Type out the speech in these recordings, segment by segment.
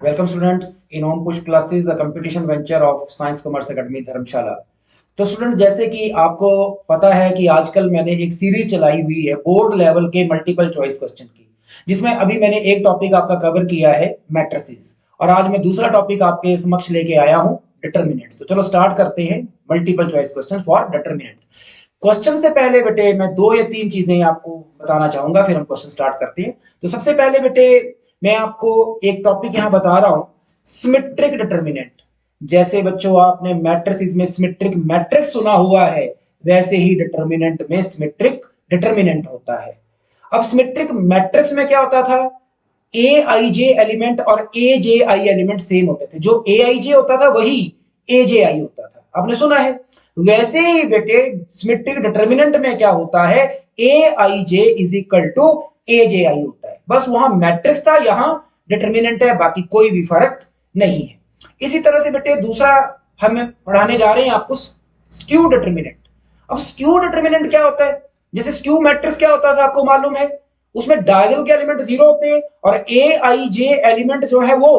Welcome students in home push classes a competition venture of science commerce academy Dharamshala. तो student जैसे कि आपको पता है कि आजकल मैंने एक सीरीज चलाई हुई है बोर्ड लेवल के मल्टीपल चॉइस क्वेश्चन की, जिसमें अभी मैंने एक टॉपिक आपका कवर किया है मैट्रिसेस, और आज मैं दूसरा टॉपिक आपके समक्ष लेके आया हूं डिटर्मिनेंट्स। तो चलो स्टार्ट करते हैं multiple choice question for determinant. Question से पहले बेटे मैं दो या तीन चीजें आपको बताना चाहूंगा, फिर हम क्वेश्चन स्टार्ट करते हैं। तो सबसे पहले बेटे मैं आपको एक टॉपिक यहां बता रहा हूं, सिमेट्रिक डिटर्मिनेंट। जैसे बच्चों आपने मैट्रिसेस में सिमेट्रिक मैट्रिक्स सुना हुआ है, वैसे ही डिटर्मिनेंट में सिमेट्रिक डिटर्मिनेंट होता है। अब सिमेट्रिक मैट्रिक्स में क्या होता था, ए आई जे एलिमेंट और ए जे आई एलिमेंट सेम होते थे। जो ए आई जे होता था वही ए जे आई होता था, आपने सुना है। वैसे ही बेटे सिमेट्रिक डिटर्मिनेंट में क्या होता है, ए आई जे इज इक्वल टू ए जे आई होता है। बस वहां मैट्रिक्स था, यहां डिटर्मिनेंट है, बाकी कोई भी फर्क नहीं है। इसी तरह से बेटे दूसरा हम पढ़ाने जा रहे हैं आपको स्क्यू डिटर्मिनेंट। अब स्क्यू डिटर्मिनेंट क्या होता है, जैसे स्क्यू मैट्रिक्स क्या होता था आपको मालूम है, उसमें डायगोनल के एलिमेंट जीरो होते हैं और ए आई जे एलिमेंट जो है वो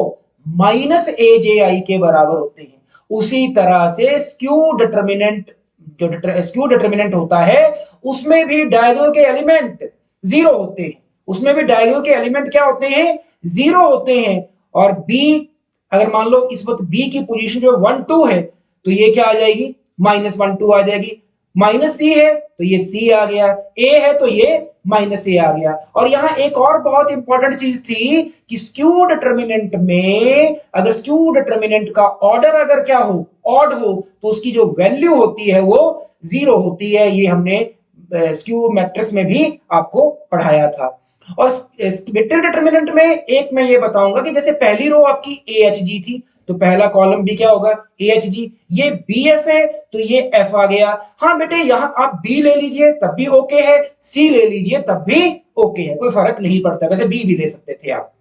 माइनस ए जे आई के बराबर होते हैं। उसी तरह से स्क्यू डिटर्मिनेंट, जो स्क्यू डिटर्मिनेंट होता है उसमें भी डायगोनल के एलिमेंट जीरो होते हैं, उसमें भी डायगोनल के एलिमेंट क्या होते हैं, जीरो होते हैं। और बी, अगर मान लो इस वक्त बी की पोजीशन जो 1 2 है, तो ये क्या आ जाएगी, -1 2 आ जाएगी। माइनस सी है तो ये सी आ गया, ए है तो ये माइनस ए आ गया। और यहां एक और बहुत इंपॉर्टेंट चीज थी कि स्क्यू डिटर्मिनेंट में अगर स्क्यू डिटर्मिनेंट का ऑर्डर अगर क्या हो, ऑड हो, तो उसकी जो वैल्यू होती है वो जीरो होती है। ये हमने स्क्यू मैट्रिक्स में भी आपको पढ़ाया था। और वेक्टर डिटर्मिनेंट में एक मैं ये बताऊंगा कि जैसे पहली रो आपकी ए एच जी थी, तो पहला कॉलम भी क्या होगा, ए एच जी। ये बी एफ है तो ये एफ आ गया। हाँ बेटे यहां आप बी ले लीजिए तब भी ओके है, सी ले लीजिए तब भी ओके है, कोई फर्क नहीं पड़ता। वैसे बी भी ले सकते थे आप।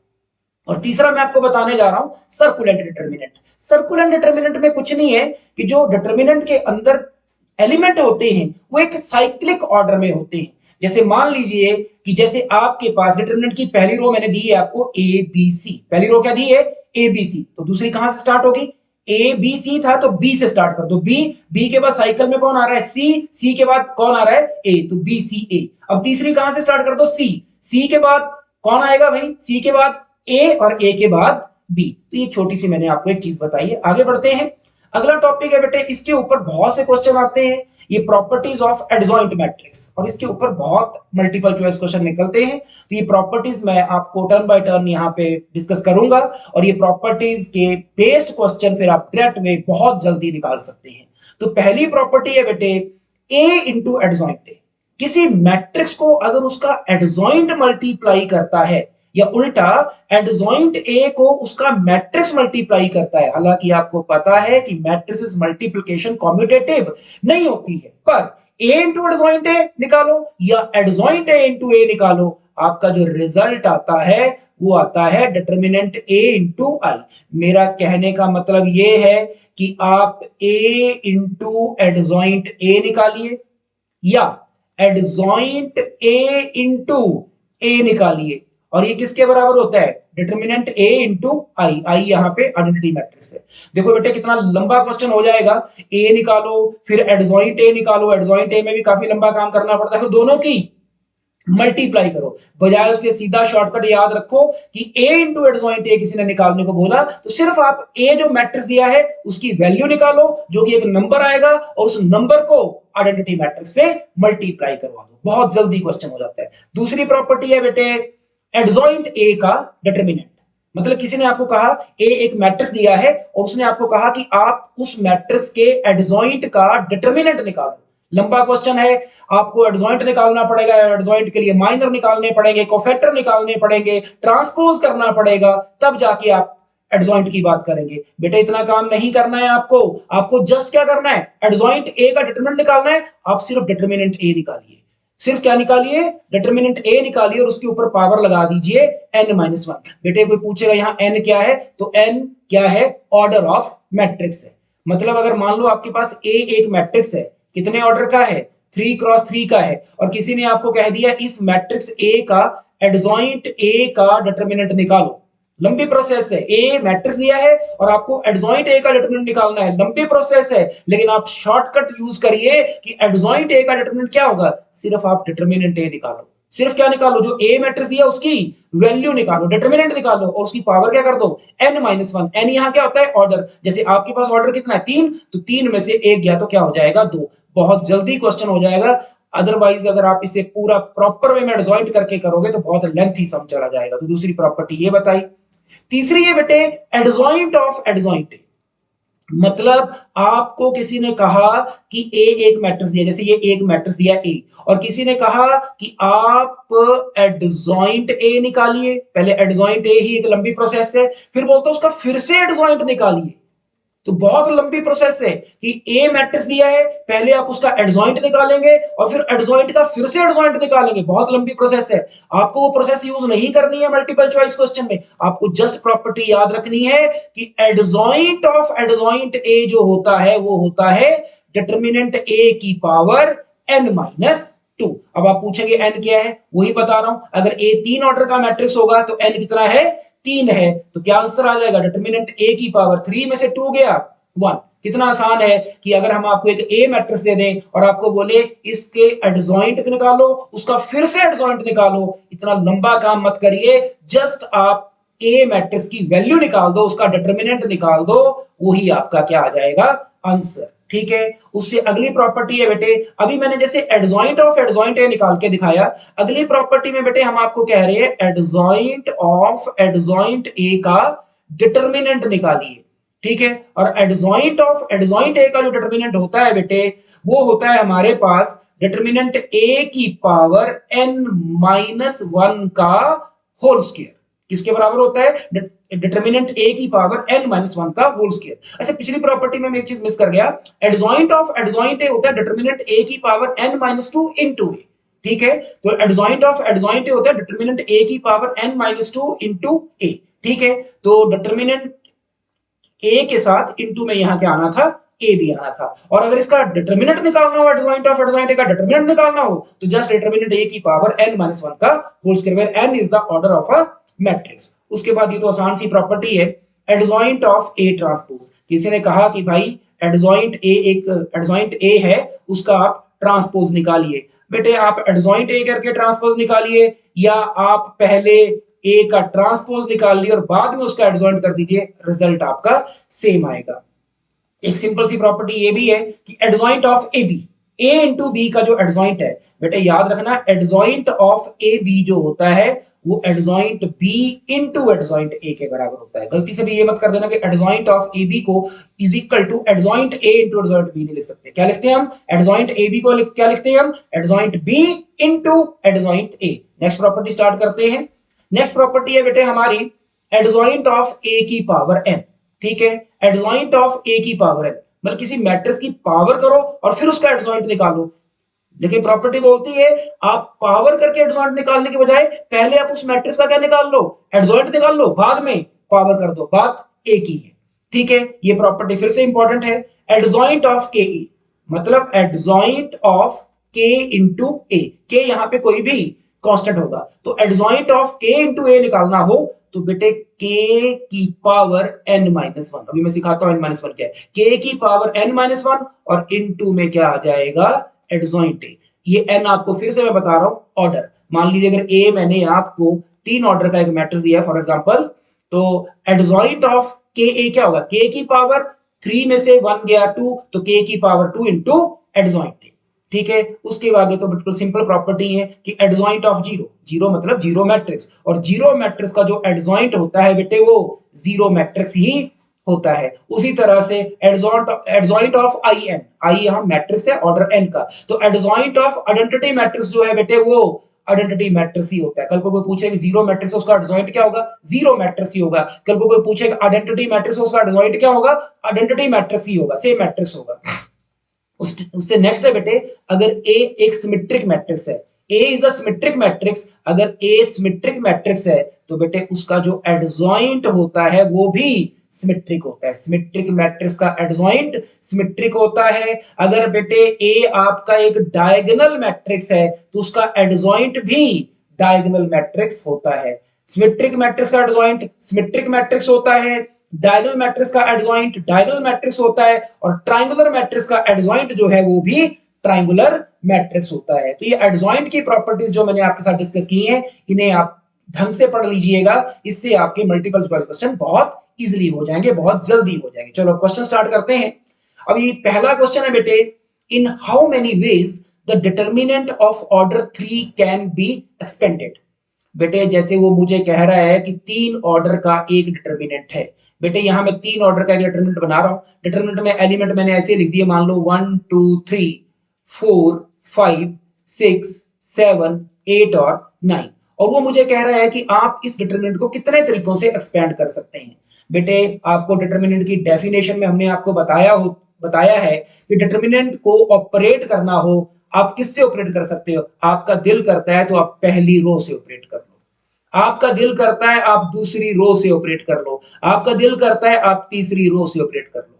और तीसरा मैं आपको बताने जा रहा हूं सर्कुलेंट डिटर्मिनेंट। सर्कुलेंट डिटर्मिनेंट में कुछ नहीं है कि जो डिटर्मिनेंट के अंदर एलिमेंट होते हैं वो एक साइक्लिक ऑर्डर में होते हैं। जैसे मान लीजिए कि जैसे आपके पास डिटर्मिनेंट की पहली रो मैंने दी है आपको ए बी सी, पहली रो क्या दी है, ए बी सी, तो दूसरी कहां से स्टार्ट होगी, ए बी सी था तो बी से स्टार्ट कर दो। बी, बी के बाद साइकिल में कौन आ रहा है, सी, सी के बाद कौन आ रहा है, ए, तो बी सी ए। अब तीसरी कहां से स्टार्ट कर दो, सी, सी के बाद कौन आएगा भाई, सी के बाद ए और ए के बाद बी। तो ये छोटी सी मैंने आपको एक चीज बताई है। आगे बढ़ते हैं, अगला टॉपिक है बेटे, इसके ऊपर बहुत से क्वेश्चन आते हैं, ये प्रॉपर्टीज ऑफ एडजॉइंट मैट्रिक्स, और इसके ऊपर बहुत मल्टीपल चॉइस क्वेश्चन निकलते हैं। तो ये प्रॉपर्टीज मैं आपको टर्न बाय टर्न यहाँ पे डिस्कस करूंगा, और ये प्रॉपर्टीज के बेस्ड क्वेश्चन फिर आप डायरेक्ट में बहुत जल्दी निकाल सकते हैं। तो पहली प्रॉपर्टी है बेटे, ए इंटू एडजॉइंट ए। किसी मैट्रिक्स को अगर उसका एडजॉइंट मल्टीप्लाई करता है, या उल्टा एडजॉइंट ए को उसका मैट्रिक्स मल्टीप्लाई करता है। हालांकि आपको पता है कि मैट्रिक्स मल्टीप्लिकेशन कॉम्यूटेटिव नहीं होती है, पर ए इंटू एडजॉइंट ए निकालो या एडजॉइंट ए इंटू ए निकालो, आपका जो रिजल्ट आता है वो आता है डिटर्मिनेंट ए इंटू आई। मेरा कहने का मतलब ये है कि आप ए इंटू एडजॉइंट ए निकालिए या एडजॉइंट ए इंटू ए निकालिए, और ये किसके बराबर होता है, डिटर्मिनेंट ए इंटू आई। आई यहाँ पे आइडेंटिटी मैट्रिक्स है। देखो बेटे कितना लंबा क्वेश्चन हो जाएगा, ए निकालो फिर एडजॉइंट ए निकालो, एडजॉइंट ए में भी काफी लंबा काम करना पड़ता है, फिर दोनों की मल्टीप्लाई करो। बजाय उसके सीधा शॉर्टकट याद रखो कि ए इंटू एडजॉइंट ए किसी ने निकालने को बोला, तो सिर्फ आप ए जो मैट्रिक्स दिया है उसकी वैल्यू निकालो, जो कि एक नंबर आएगा, और उस नंबर को आइडेंटिटी मैट्रिक्स से मल्टीप्लाई करवा दो, बहुत जल्दी क्वेश्चन हो जाता है। दूसरी प्रॉपर्टी है बेटे एडजॉइंट ए का डिटर्मिनेंट। मतलब किसी ने आपको कहा ए एक मैट्रिक्स दिया है और उसने आपको कहा कि आप उस मैट्रिक्स के एडजॉइंट का डिटर्मिनेंट निकालो। लंबा क्वेश्चन है, आपको एडजॉइंट निकालना पड़ेगा, एडजॉइंट के लिए माइनर निकालने पड़ेंगे, कोफैक्टर निकालने पड़ेंगे, ट्रांसपोज करना पड़ेगा, तब जाके आप एडजॉइंट की बात करेंगे। बेटा इतना काम नहीं करना है आपको, आपको जस्ट क्या करना है, एडजॉइंट ए का डिटर्मिनेंट निकालना है। आप सिर्फ डिटर्मिनेंट ए निकालिए, सिर्फ क्या निकालिए, डिटर्मिनेंट ए निकालिए, और उसके ऊपर पावर लगा दीजिए n-1। बेटे कोई पूछेगा यहाँ n क्या है, तो n क्या है, ऑर्डर ऑफ मैट्रिक्स है। मतलब अगर मान लो आपके पास a एक मैट्रिक्स है, कितने ऑर्डर का है, 3x3 का है, और किसी ने आपको कह दिया इस मैट्रिक्स A का एडजॉइंट A का डिटर्मिनेंट निकालो, लंबी प्रोसेस है, ए मैट्रिक्स दिया है और आपको एडजॉइंट ए का डिटरमिनेंट निकालना है, लंबी प्रोसेस है, लेकिन आप शॉर्टकट यूज करिए कि एडजॉइंट ए का डिटरमिनेंट क्या होगा, सिर्फ आप डिटरमिनेंट ए निकालो, सिर्फ क्या निकालो, जो ए मैट्रिक्स दिया उसकी वैल्यू निकालो, डिटरमिनेंट निकालो और उसकी पावर क्या कर दो n-1। n यहां क्या होता है ऑर्डर, जैसे आपके पास ऑर्डर कितना है 3, तो 3 में से 1 गया तो क्या हो जाएगा 2। बहुत जल्दी क्वेश्चन हो जाएगा, अदरवाइज अगर आप इसे पूरा प्रॉपर वे में एडजॉइंट करके करोगे तो बहुत लेंथी सम चला जाएगा। तो दूसरी प्रॉपर्टी ये बताई। तीसरी है बेटे एडजॉइंट ऑफ एडजॉइंट, मतलब आपको किसी ने कहा कि ए एक मैट्रिक्स दिया, जैसे ये एक मैट्रिक्स दिया ए, और किसी ने कहा कि आप एडजॉइंट ए निकालिए, पहले एडजॉइंट ए ही एक लंबी प्रोसेस है, फिर बोलता उसका फिर से एडजॉइंट निकालिए, तो बहुत लंबी प्रोसेस है कि ए मैट्रिक्स दिया है, पहले आप उसका एडजॉइंट निकालेंगे और फिर एडजॉइंट का फिर से एडजॉइंट निकालेंगे, बहुत लंबी प्रोसेस है। आपको वो प्रोसेस यूज नहीं करनी है मल्टीपल चॉइस क्वेश्चन में, आपको जस्ट प्रॉपर्टी याद रखनी है कि एडजॉइंट ऑफ एडजॉइंट ए जो होता है वो होता है डिटर्मिनेंट ए की पावर n-2। अब आप पूछेंगे n क्या है, वही बता रहा हूं, अगर ए 3 ऑर्डर का मैट्रिक्स होगा तो n कितना है 3 है, तो क्या आंसर आ जाएगा डिटर्मिनेंट ए की पावर 3 में से 2 गया 1। कितना आसान है कि अगर हम आपको एक ए मैट्रिक्स दे दें और आपको बोले इसके एडजॉइंट निकालो, उसका फिर से एडजॉइंट निकालो, इतना लंबा काम मत करिए, जस्ट आप ए मैट्रिक्स की वैल्यू निकाल दो, उसका डिटर्मिनेंट निकाल दो, वही आपका क्या आ जाएगा आंसर। ठीक है, उससे अगली प्रॉपर्टी है बेटे, अभी मैंने जैसे एडजॉइंट ऑफ एडजॉइंट ए निकाल के दिखाया, अगली प्रॉपर्टी में बेटे हम आपको कह रहे हैं एडजॉइंट ऑफ एडजॉइंट ए का डिटर्मिनेंट निकालिए। ठीक है, और एडजॉइंट ऑफ एडजॉइंट ए का जो डिटर्मिनेंट होता है बेटे, वो होता है हमारे पास डिटर्मिनेंट ए की पावर n-1 का होल स्क्वायर। किसके बराबर होता है, डिटर्मिनेंट ए की पावर n-1 का होल स्क्वायर। अच्छा, पिछली प्रॉपर्टी में मैं एक चीज मिस कर गया, एडजॉइंट ऑफ एडजॉइंट ए होता है डिटर्मिनेंट ए की पावर n-2 इनटू ए। ठीक है, तो एडजॉइंट ऑफ एडजॉइंट ए होता है डिटर्मिनेंट ए की पावर n-2 इनटू ए। ठीक है, तो डिटर्मिनेंट ए के साथ इनटू में यहां क्या आना था, ए भी आना था, और अगर इसका डिटर्मिनेंट निकालना हो, एडजॉइंट ऑफ एडजॉइंट ए का डिटर्मिनेंट निकालना हो, तो जस्ट डिटर्मिनेंट ए की पावर n-1 का whole square, where n is the order of a matrix. उसके बाद ये तो आसान सी प्रॉपर्टी है, एडजॉइंट ऑफ ए ट्रांसपोज। किसी ने कहा कि भाई एडजॉइंट ए एक एडजॉइंट ए है, उसका आप ट्रांसपोज निकालिए। बेटे आप एडजॉइंट ए करके ट्रांसपोज निकालिए, या आप पहले ए का ट्रांसपोज निकाल लिए और बाद में उसका एडजॉइंट कर दीजिए, रिजल्ट आपका सेम आएगा। एक सिंपल सी प्रॉपर्टी ये भी है कि adjoint of A B, A into B का जो एडजॉइंट है, बेटे याद रखना एडजॉइंट ऑफ ए बी जो होता है वो adjoint B into adjoint A के बराबर होता है। गलती से भी ये मत कर देना कि एडजॉइंट ऑफ ए बी को is equal to adjoint A into adjoint B नहीं लिख सकते। क्या लिखते हैं हम, एडजॉइंट ए बी को क्या लिखते हैं हम, adjoint B into adjoint A. Next property start करते हैं। नेक्स्ट प्रॉपर्टी है बेटे हमारी एडजॉइंट ऑफ ए की पावर n। ठीक है, एडजॉइंट ऑफ ए की पावर n, मतलब किसी मैट्रिक्स की पावर करो और फिर उसका एडजॉइंट निकालो। लेकिन प्रॉपर्टी बोलती है आप पावर करके एडजॉइंट निकालने के बजाय पहले आप उस मैट्रिक्स का क्या निकाल लो, एडजॉइंट निकाल लो, बाद में पावर कर दो, बात एक ही है। ठीक है, ये प्रॉपर्टी फिर से इंपॉर्टेंट है। एडजॉइंट ऑफ के ई, मतलब एडजॉइंट ऑफ के इंटू ए, के यहां पे कोई भी कांस्टेंट होगा, तो एडजॉइंट ऑफ के इंटू ए निकालना हो तो बेटे के की पावर n-1, अभी मैं सिखाता हूं n-1 क्या है, के की पावर n-1 और इनटू में क्या आ जाएगा एडजॉइंट ए। ये n आपको फिर से मैं बता रहा हूं ऑर्डर, मान लीजिए अगर ए मैंने आपको 3 ऑर्डर का एक मैट्रिक्स दिया है फॉर एग्जांपल, तो एडजॉइंट ऑफ के ए क्या होगा, के की पावर 3 में से 1 गया 2, तो के की पावर 2 इंटू एडजॉइंट ए। ठीक है, उसके आगे तो बिल्कुल सिंपल प्रॉपर्टी है कि एडजॉइंट ऑफ जीरो, जीरो मतलब जीरो मैट्रिक्स, और जीरो मैट्रिक्स का जो एडजॉइंट होता है बेटे वो जीरो मैट्रिक्स ही होता है। उसी तरह से एडजॉइंट ऑफ आई एन, आई यहां मैट्रिक्स है ऑर्डर एन का, तो एडजॉइंट ऑफ आइडेंटिटी मैट्रिक्स जो है बेटे वो आइडेंटिटी मैट्रिक्स ही होता है। कल को कोई पूछेगा जीरो मैट्रिक्स उसका एडजॉइंट क्या होगा, जीरो मैट्रिक्स ही होगा। कल को कोई पूछेगा आइडेंटिटी मैट्रिक्स उसका एडजॉइंट क्या होगा, आइडेंटिटी मैट्रिक्स ही होगा, सेम मैट्रिक्स होगा। उससे नेक्स्ट है बेटे, अगर ए एक सिमेट्रिक मैट्रिक्स है, a is a symmetric matrix, अगर ए सिमेट्रिक मैट्रिक्स है तो बेटे उसका जो एडजॉइंट होता है वो भी सिमेट्रिक होता है। सिमेट्रिक मैट्रिक्स का एडजॉइंट सिमेट्रिक होता है। अगर बेटे ए आपका एक डायगोनल मैट्रिक्स है तो उसका एडजॉइंट भी डायगोनल मैट्रिक्स होता है। सिमेट्रिक मैट्रिक्स का एडजॉइंट सिमेट्रिक मैट्रिक्स होता है, डायगोनल मैट्रिक्स का एडजॉइंट डायगोनल मैट्रिक्स होता है, और ट्रायंगुलर मैट्रिक्स का एडजॉइंट जो है वो भी ट्रायंगुलर मैट्रिक्स होता है। तो ये एडजॉइंट की प्रॉपर्टीज जो मैंने आपके साथ डिस्कस की हैं, इन्हें आप ढंग से पढ़ लीजिएगा, इससे आपके मल्टीपल चॉइस क्वेश्चन बहुत इजीली हो जाएंगे, बहुत जल्दी हो जाएंगे। चलो क्वेश्चन स्टार्ट करते हैं। अभी पहला क्वेश्चन है बेटे, in how many ways the determinant of order 3 can be expanded. बेटे जैसे वो मुझे कह रहा है कि 3 ऑर्डर का एक डिटर्मिनेंट है। बेटे यहां मैं 3 ऑर्डर का एक डिटर्मिनेंट बना रहा हूं। डिटर्मिनेंट में एलिमेंट मैंने ऐसे लिख दिए, मान लो 1 2 3 4 5 6 7 8 और 9, और वो मुझे कह रहा है कि आप इस डिटर्मिनेंट को कितने तरीकों से एक्सपेंड कर सकते हैं। बेटे आपको डिटर्मिनेंट की डेफिनेशन में हमने आपको बताया है कि डिटर्मिनेंट को ऑपरेट करना हो, आप किससे ऑपरेट कर सकते हो। आपका दिल करता है तो आप पहली रो से ऑपरेट कर लो, आपका दिल करता है आप दूसरी रो से ऑपरेट कर लो, आपका दिल करता है आप तीसरी रो से ऑपरेट कर लो।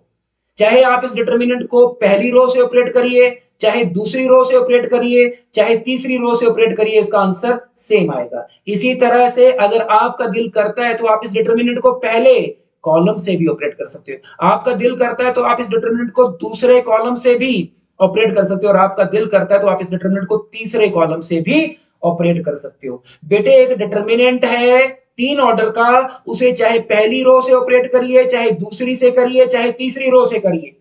चाहे आप इस डिटर्मिनेंट को पहली रो से ऑपरेट करिए, चाहे दूसरी रो से ऑपरेट करिए, चाहे तीसरी रो से ऑपरेट करिए, इसका आंसर सेम आएगा। इसी तरह से अगर आपका दिल करता है तो आप इस डिटर्मिनेंट को पहले कॉलम से भी ऑपरेट कर सकते हो, आपका दिल करता है तो आप इस डिटर्मिनेंट को दूसरे कॉलम से भी ऑपरेट कर सकते हो, और आपका दिल करता है तो आप इस डिटर्मिनेंट को तीसरे कॉलम से भी ऑपरेट कर सकते हो। बेटे एक डिटर्मिनेंट है 3 ऑर्डर का, उसे चाहे पहली रो से ऑपरेट करिए, चाहे दूसरी से करिए, चाहे तीसरी रो से करिए,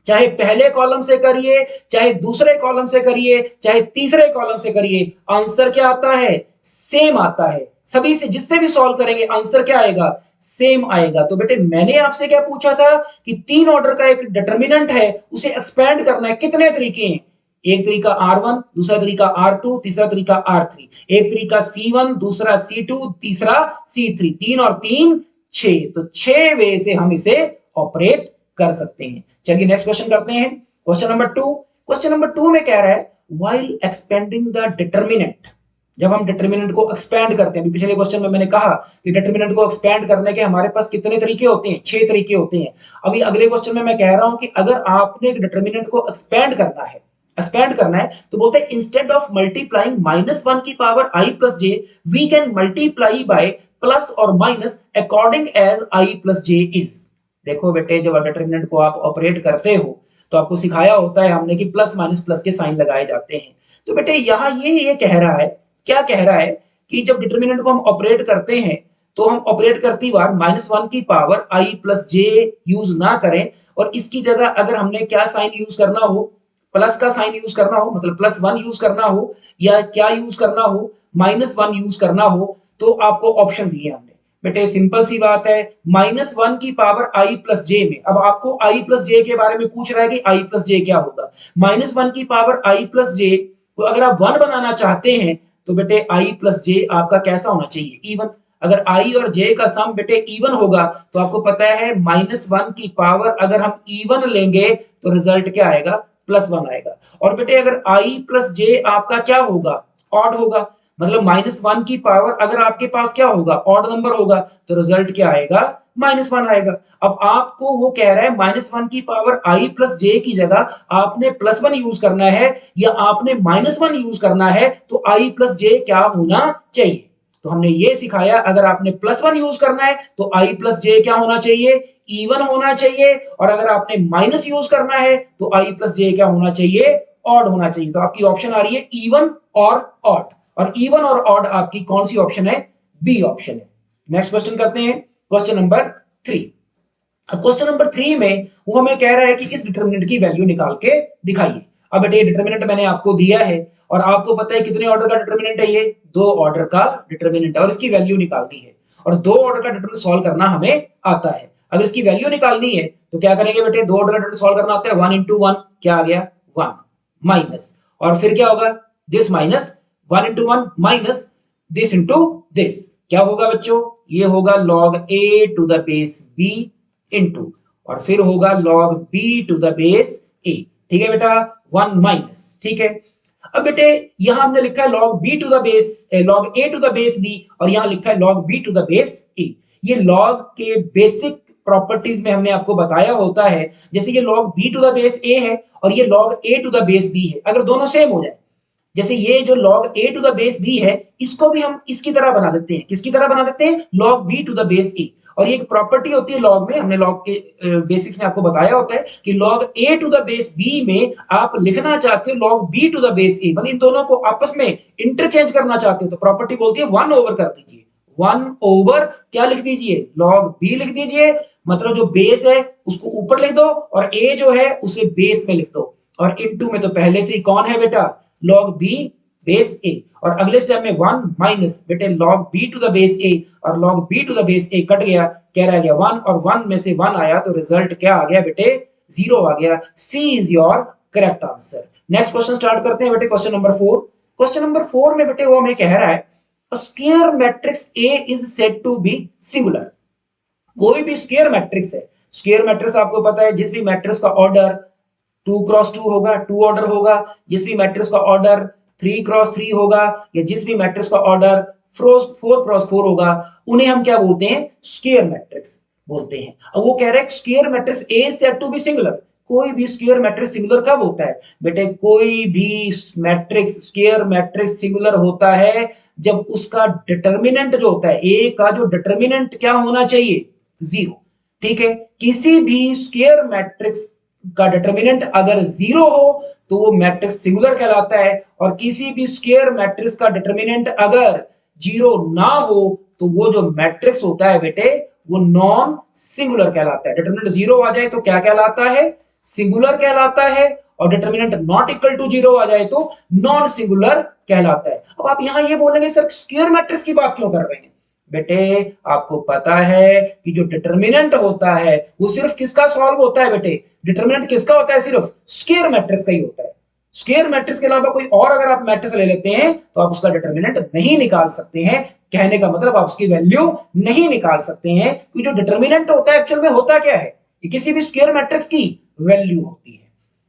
चाहे पहले कॉलम से करिए, चाहे दूसरे कॉलम से करिए, चाहे तीसरे कॉलम से करिए, आंसर क्या आता है, सेम आता है। सभी से जिससे भी सॉल्व करेंगे आंसर क्या आएगा, सेम आएगा। तो बेटे मैंने आपसे क्या पूछा था कि 3 ऑर्डर का एक डिटर्मिनेंट है, उसे एक्सपेंड करना है, कितने तरीके हैं। एक तरीका R1, दूसरा तरीका R2, तीसरा तरीका R3, एक तरीका C1, दूसरा C2, तीसरा C3, 3 और 3 6, तो 6 वे से हम इसे ऑपरेट कर सकते हैं। चलिए नेक्स्ट क्वेश्चन करते हैं, क्वेश्चन नंबर 2। क्वेश्चन नंबर 2 में कह रहा है व्हाइल एक्सपेंडिंग द डिटर्मिनेंट, जब हम डिटर्मिनेंट को एक्सपेंड करते हैं, अभी पिछले क्वेश्चन में मैंने कहा कि डिटर्मिनेंट को एक्सपेंड करने के हमारे पास कितने तरीके होते हैं, 6 तरीके होते हैं। अभी अगले क्वेश्चन में मैं कह रहा हूं कि अगर आपने एक डिटर्मिनेंट को एक्सपेंड करना है तो बोलते हैं इंस्टेड ऑफ मल्टीप्लाइंग -1 की power i plus j, we can multiply by plus और minus according as i plus j is. देखो बेटे जब डिटर्मिनेंट को आप ऑपरेट करते हो तो आपको सिखाया होता है हमने कि प्लस माइनस प्लस के साइन लगाए जाते हैं। तो बेटे यहाँ ये कह रहा है, क्या कह रहा है कि जब डिटर्मिनेंट को हम ऑपरेट करते हैं तो हम ऑपरेट करती बार -1 की power i plus J use ना करें, और इसकी जगह अगर हमने क्या साइन यूज करना हो, प्लस का साइन यूज करना हो, मतलब +1 यूज करना हो, या क्या यूज करना हो, -1 यूज करना हो, तो आपको ऑप्शन दिए हमने। बेटे सिंपल सी बात है, -1 की पावर i प्लस जे में, अब आपको i प्लस जे के बारे में पूछ रहा है कि i प्लस जे क्या होगा। -1 की पावर i प्लस जे को अगर आप 1 बनाना चाहते हैं तो बेटे i प्लस जे आपका कैसा होना चाहिए, इवन। अगर i और j का सम बेटे इवन होगा तो आपको पता है -1 की पावर अगर हम इवन लेंगे तो रिजल्ट क्या आएगा, +1 आएगा। और बेटे अगर i प्लस जे आपका क्या होगा, ऑड होगा, मतलब -1 की पावर अगर आपके पास क्या होगा, ऑड नंबर होगा, तो रिजल्ट क्या आएगा, -1 आएगा। अब आपको वो कह रहा है -1 की पावर i प्लस जे की जगह आपने +1 यूज करना है या आपने -1 यूज करना है, तो i प्लस जे क्या होना चाहिए। तो हमने ये सिखाया अगर आपने +1 यूज करना है तो i प्लस जे क्या होना चाहिए, इवन होना चाहिए, और अगर आपने माइनस यूज करना है तो i प्लस जे क्या होना चाहिए, ऑड होना चाहिए। तो आपकी ऑप्शन आ रही है इवन और ऑड, और इवन और ऑड आपकी कौन सी ऑप्शन है, बी ऑप्शन है। नेक्स्ट क्वेश्चन करते हैं, क्वेश्चन नंबर 3। अब क्वेश्चन नंबर 3 में वो हमें कह रहा है कि इस डिटर्मिनेंट की वैल्यू निकाल के दिखाइए। अब बेटे डिटर्मिनेंट मैंने आपको दिया है और आपको पता है कितने ऑर्डर का डिटर्मिनेंट है, ये 2 ऑर्डर का डिटर्मिनेंट है, और इसकी वैल्यू निकालनी है, और 2 ऑर्डर का डिटर्मिनेंट सॉल्व करना हमें आता है। अगर इसकी वैल्यू निकालनी है तो क्या करेंगे बेटे, 2 ऑर्डर का डिटर्मिनेंट सॉल्व करना आता है, 1 into 1 क्या आ गया, 1 माइनस, और फिर क्या होगा, this minus 1 into 1 minus this into this, क्या होगा बच्चों, ये होगा log a to the base b into, और फिर होगा log b to the base a। ठीक है बेटा, 1 माइनस, ठीक है। अब बेटे यहां हमने लिखा है log b to the base log a to the base b, और यहां लिखा है log b to the base a। ये log के बेसिक प्रॉपर्टीज में हमने आपको बताया होता है, जैसे ये log b to the base a है और ये log a to the base b है, अगर दोनों सेम हो जाए, जैसे ये जो log a to the base b है, इसको भी हम इसकी तरह बना देते हैं। किसकी तरह बना देते हैं? log b to the base a। और ये एक प्रॉपर्टी होती है लॉग में, हमने लॉग के बेसिक्स में आपको बताया होता है कि log a to the base b में आप लिखना चाहते हो log b to the base a, मतलब इन दोनों को आपस में इंटरचेंज करना चाहते हो तो प्रॉपर्टी बोलती है 1 ओवर कर दीजिए। 1 ओवर क्या लिख दीजिए? log b लिख दीजिए, मतलब जो बेस है उसको ऊपर लिख दो और a जो है उसे बेस में लिख दो। और इनटू में तो पहले से ही कौन है बेटा? log b base a। और अगले स्टेप में 1 माइनस बेटे log b to the base a, और log b to the base a cut गया, क्या रह गया? 1, और 1 में से 1 आया तो रिजल्ट क्या आ गया बेटे? 0 आ गया। C is your correct answer. Next question start करते हैं बेटे, क्वेश्चन नंबर 4। क्वेश्चन नंबर 4 में बेटे वो हमें कह रहा है a square matrix A is said to be singular। कोई भी स्क्वायर मैट्रिक्स है, स्क्वायर मैट्रिक्स आपको पता है जिस भी मैट्रिक्स का ऑर्डर 2 क्रॉस 2 होगा, 2 ऑर्डर होगा, जिस भी मैट्रिक्स का ऑर्डर 3 क्रॉस 3 होगा, या जिस भी मैट्रिक्स का ऑर्डर 4 क्रॉस 4 होगा, उन्हें हम क्या बोलते हैं? स्क्वायर मैट्रिक्स बोलते हैं। अब वो कह रहे हैं square matrix A is said to be singular। कोई भी स्क्वायर मैट्रिक्स सिंगुलर कब होता है बेटे? कोई भी मैट्रिक्स स्क्वायर मैट्रिक्स सिंगुलर होता है जब उसका डिटर्मिनेंट जो होता है, A का जो डिटर्मिनेंट क्या होना चाहिए? 0। ठीक है, किसी भी स्क्वायर मैट्रिक्स का डिटर्मिनेंट अगर 0 हो तो वो मैट्रिक्स सिंगुलर कहलाता है, और किसी भी स्क्वायर मैट्रिक्स का डिटर्मिनेंट अगर 0 ना हो तो वो जो मैट्रिक्स होता है बेटे वो नॉन सिंगुलर कहलाता है। डिटर्मिनेंट 0 आ जाए तो क्या कहलाता है? सिंगुलर कहलाता है, और डिटर्मिनेंट नॉट इक्वल टू 0 आ जाए तो नॉन सिंगुलर कहलाता है। अब आप यहां ये बोलेंगे सर स्क्वायर मैट्रिक्स की बात क्यों कर रहे हैं? बेटे आपको पता है कि जो डिटर्मिनेंट होता है वो सिर्फ किसका सॉल्व होता है बेटे? डिटर्मिनेंट किसका होता है? सिर्फ स्क्वायर मैट्रिक्स का ही होता है। स्क्वायर मैट्रिक्स के अलावा कोई और अगर आप मैट्रिक्स ले लेते हैं तो आप उसका डिटर्मिनेंट नहीं निकाल सकते हैं। कहने का मतलब आप उसकी वैल्यू नहीं निकाल सकते हैं, क्योंकि जो डिटर्मिनेंट होता है एक्चुअल में होता क्या है? ये किसी भी स्क्वायर मैट्रिक्स की वैल्यू होती है।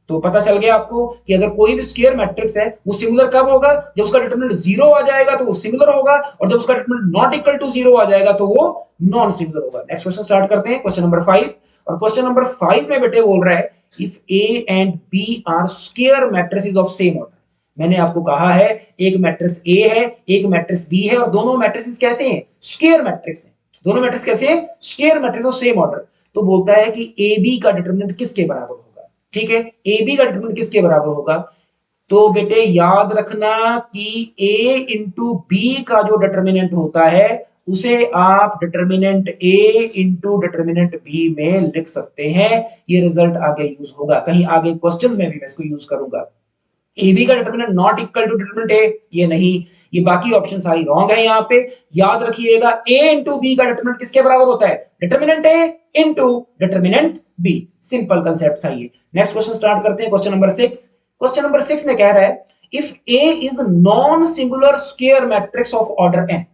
तो पता चल गया आपको कि अगर कोई भी स्क्वायर मैट्रिक्स है वो सिंगुलर कब होगा? जब उसका डिटरमिनेंट 0 आ जाएगा तो वो सिंगुलर होगा, और जब उसका डिटरमिनेंट नॉट इक्वल टू 0 आ जाएगा तो वो नॉन सिंगुलर होगा। नेक्स्ट क्वेश्चन स्टार्ट करते हैं, क्वेश्चन नंबर 5। और क्वेश्चन नंबर 5 में बेटे बोल रहा है if A and B are square matrices of same order. मैंने आपको कहा है एक मैट्रिक्स A है, एक मैट्रिक्स B है, और दोनों मैट्रिसेस कैसे हैं? स्क्वायर मैट्रिक्स हैं। दोनों मैट्रिक्स कैसे हैं? Square matrix of same order. तो बोलता है कि AB का डिटरमिनेंट किसके बराबर होगा? ठीक है, ए बी का डिटरमिनेंट किसके बराबर होगा? तो बेटे याद रखना कि a इंटू बी का जो डिटरमिनेंट होता है उसे आप determinant a into determinant b में लिख सकते हैं। ये रिजल्ट आगे यूज होगा, कहीं आगे क्वेश्चंस में भी मैं इसको यूज करूंगा। ए बी का determinant not equal to determinant A, ये नहीं, ये बाकी ऑप्शन सारी रॉन्ग है। यहाँ पे याद रखिएगा ए इंटू बी का डिटरमिनेंट किसके बराबर होता है? Determinant A into determinant B. Simple concept था ये। नेक्स्ट क्वेश्चन स्टार्ट करते हैं, क्वेश्चन नंबर 6। क्वेश्चन नंबर 6 में कह रहा है if A is non singular square matrix of order n.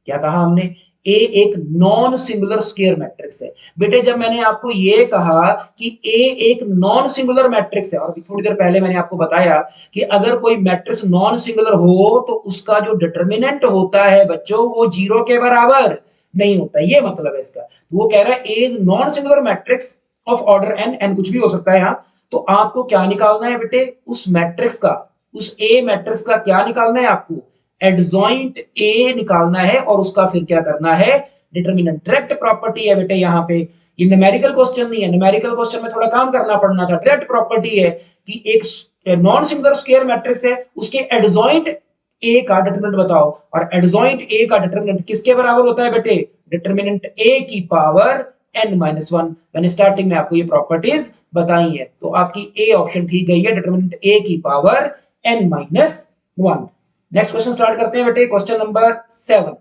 क्या कहा हमने? ए एक नॉन सिंगुलर स्क्वायर मैट्रिक्स है। बेटे जब मैंने आपको ये कहा कि ए एक नॉन सिंगुलर मैट्रिक्स है, और अभी थोड़ी देर पहले मैंने आपको बताया कि अगर कोई मैट्रिक्स नॉन सिंगुलर हो तो उसका जो डिटरमिनेंट होता है बच्चों वो 0 के बराबर नहीं होता। ये मतलब है इसका। तो वो कह रहा है a is non singular matrix of order n, n कुछ भी हो सकता है यहाँ। तो आपको क्या निकालना है बेटे? उस मैट्रिक्स का, उस ए मैट्रिक्स का क्या निकालना है आपको? एडजॉइंट ए निकालना है, और उसका फिर क्या करना है? डिटरमिनेंट। डायरेक्ट प्रॉपर्टी है बेटे यहाँ पे, ये न्यूमेरिकल क्वेश्चन नहीं है। न्यूमेरिकल क्वेश्चन में थोड़ा काम करना पड़ना था। डायरेक्ट प्रॉपर्टी है कि एक नॉन सिंगुलर स्क्वायर मैट्रिक्स है, उसके एडजॉइंट ए का डिटरमिनेंट बताओ, और एडजॉइंट ए का डिटरमिनेंट किसके बराबर होता है बेटे? डिटरमिनेंट ए की पावर n-1। मैंने स्टार्टिंग में आपको ये प्रॉपर्टीज बताई है, तो आपकी ए ऑप्शन ठीक गई है, डिटरमिनेंट ए की power n-1। Next question start करते हैं बेटे, क्वेश्चन नंबर 7।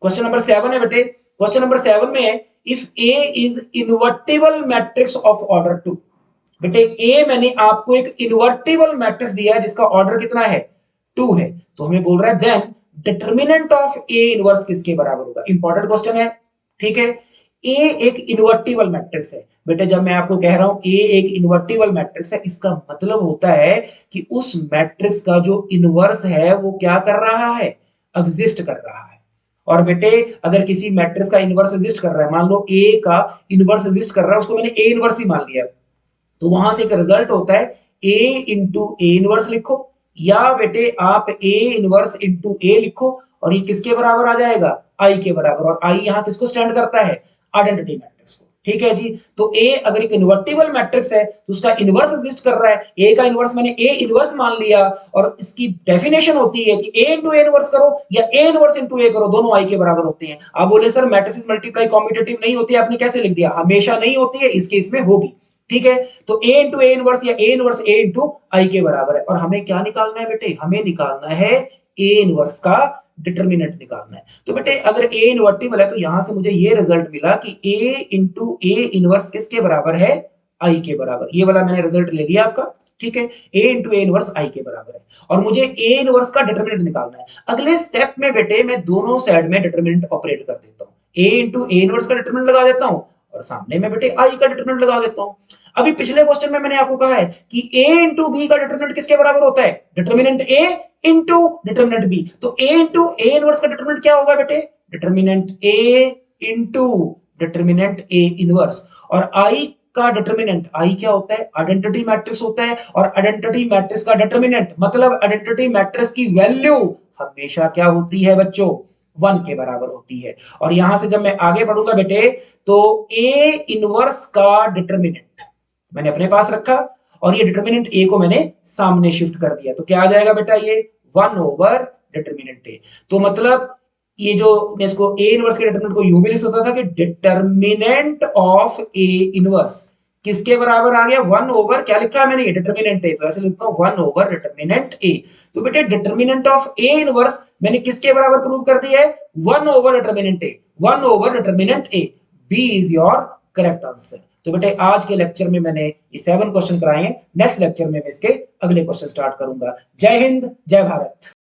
क्वेश्चन नंबर 7 है बेटे, क्वेश्चन नंबर 7 में है if A is invertible matrix of order 2। बेटे ए मैंने आपको एक इनवर्टिबल मैट्रिक्स दिया है जिसका ऑर्डर कितना है? 2 है। तो हमें बोल रहा है then determinant of A inverse किसके बराबर होगा? इंपॉर्टेंट क्वेश्चन है, ठीक है। ए एक इनवर्टिबल मैट्रिक्स है। बेटे जब मैं आपको कह रहा हूं ए एक इनवर्टिबल मैट्रिक्स है, इसका मतलब होता है कि उस मैट्रिक्स का जो इनवर्स है वो क्या कर रहा है? एग्जिस्ट कर रहा है। और बेटे अगर किसी मैट्रिक्स का इनवर्स एग्जिस्ट कर रहा है, मान लो ए का इनवर्स एग्जिस्ट कर रहा है, उसको मैंने ए इनवर्स ही मान लिया, तो वहां से एक रिजल्ट होता है ए इंटू ए इनवर्स लिखो, या बेटे आप ए इनवर्स इंटू ए लिखो और ये किसके बराबर आ जाएगा, आई के बराबर। और आई यहां किसको स्टैंड करता है, आइडेंटिटी मैट्रिक्स को। ठीक है जी। तो ए अगर एक इन्वर्टिबल मैट्रिक्स है तो उसका इनवर्स एग्जिस्ट कर रहा है। ए का इनवर्स मैंने ए इनवर्स मान लिया और इसकी डेफिनेशन होती है कि ए इंटू ए इनवर्स करो या ए इनवर्स इंटू ए करो, दोनों आई के बराबर होते हैं। आप बोले सर मैट्रिसेस मल्टीप्लाई कॉम्पिटिटिव नहीं होती है, आपने कैसे लिख दिया? हमेशा नहीं होती है, इस केस में होगी। ठीक है। तो ए इंटू ए इनवर्स या ए इनवर्स ए इंटू आई के बराबर है। और हमें क्या निकालना है बेटे, हमें निकालना है ए इनवर्स का डिटर्मिनेंट निकालना है। तो बेटे अगर ए इन्वर्टिबल है तो यहां से मुझे ये रिजल्ट मिला कि ए इंटू ए इनवर्स किसके बराबर है, आई के बराबर। ये वाला मैंने रिजल्ट ले लिया आपका। ठीक है। ए इंटू ए इनवर्स आई के बराबर है और मुझे ए इनवर्स का डिटर्मिनेंट निकालना है। अगले स्टेप में बेटे मैं दोनों साइड में डिटर्मिनेंट ऑपरेट कर देता हूं। ए इंटू ए इनवर्स का डिटर्मिनेंट लगा देता हूं और सामने में बेटे आई का डिटर्मिनेंट लगा देता हूं। अभी पिछले क्वेश्चन में मैंने आपको कहा है कि ए इंटू बी का डिटर्मिनेंट किसके बराबर होता है, डिटर्मिनेंट ए इंटू डिटर्मिनेंट बी। तो ए इंटू ए इनवर्स का डिटर्मिनेंट क्या होगा बेटे, determinant A into determinant A inverse. और आई का डिटर्मिनेंट, आई क्या होता है, आइडेंटिटी मैट्रिक्स होता है। और आइडेंटिटी मैट्रिक्स का डिटर्मिनेंट मतलब आइडेंटिटी मैट्रिक्स की वैल्यू हमेशा क्या होती है बच्चों, 1 के बराबर होती है। और यहां से जब मैं आगे बढ़ूंगा बेटे तो ए इनवर्स का डिटर्मिनेंट मैंने अपने पास रखा और ये डिटर्मिनेंट ए को मैंने सामने शिफ्ट कर दिया। तो क्या आ जाएगा बेटा, ये 1 ओवर डिटर्मिनेंट ए। तो मतलब ये जो मैं इसको ए इनवर्स के डिटर्मिनेंट को यूं भी लिख सकता था कि डिटर्मिनेंट ऑफ ए इनवर्स किसके बराबर आ गया, 1 ओवर क्या लिखा है मैंने, ये डिटर्मिनेंट ए, तो ऐसे लिखता हूं 1 ओवर डिटर्मिनेंट ए। तो बेटे डिटर्मिनेंट ऑफ ए इनवर्स मैंने किसके बराबर प्रूव कर दिया है, 1 over determinant A, 1 over determinant A. B is your correct answer. तो बेटे आज के लेक्चर में मैंने ये 7 क्वेश्चन कराए हैं। नेक्स्ट लेक्चर में मैं इसके अगले क्वेश्चन स्टार्ट करूंगा। जय हिंद, जय भारत।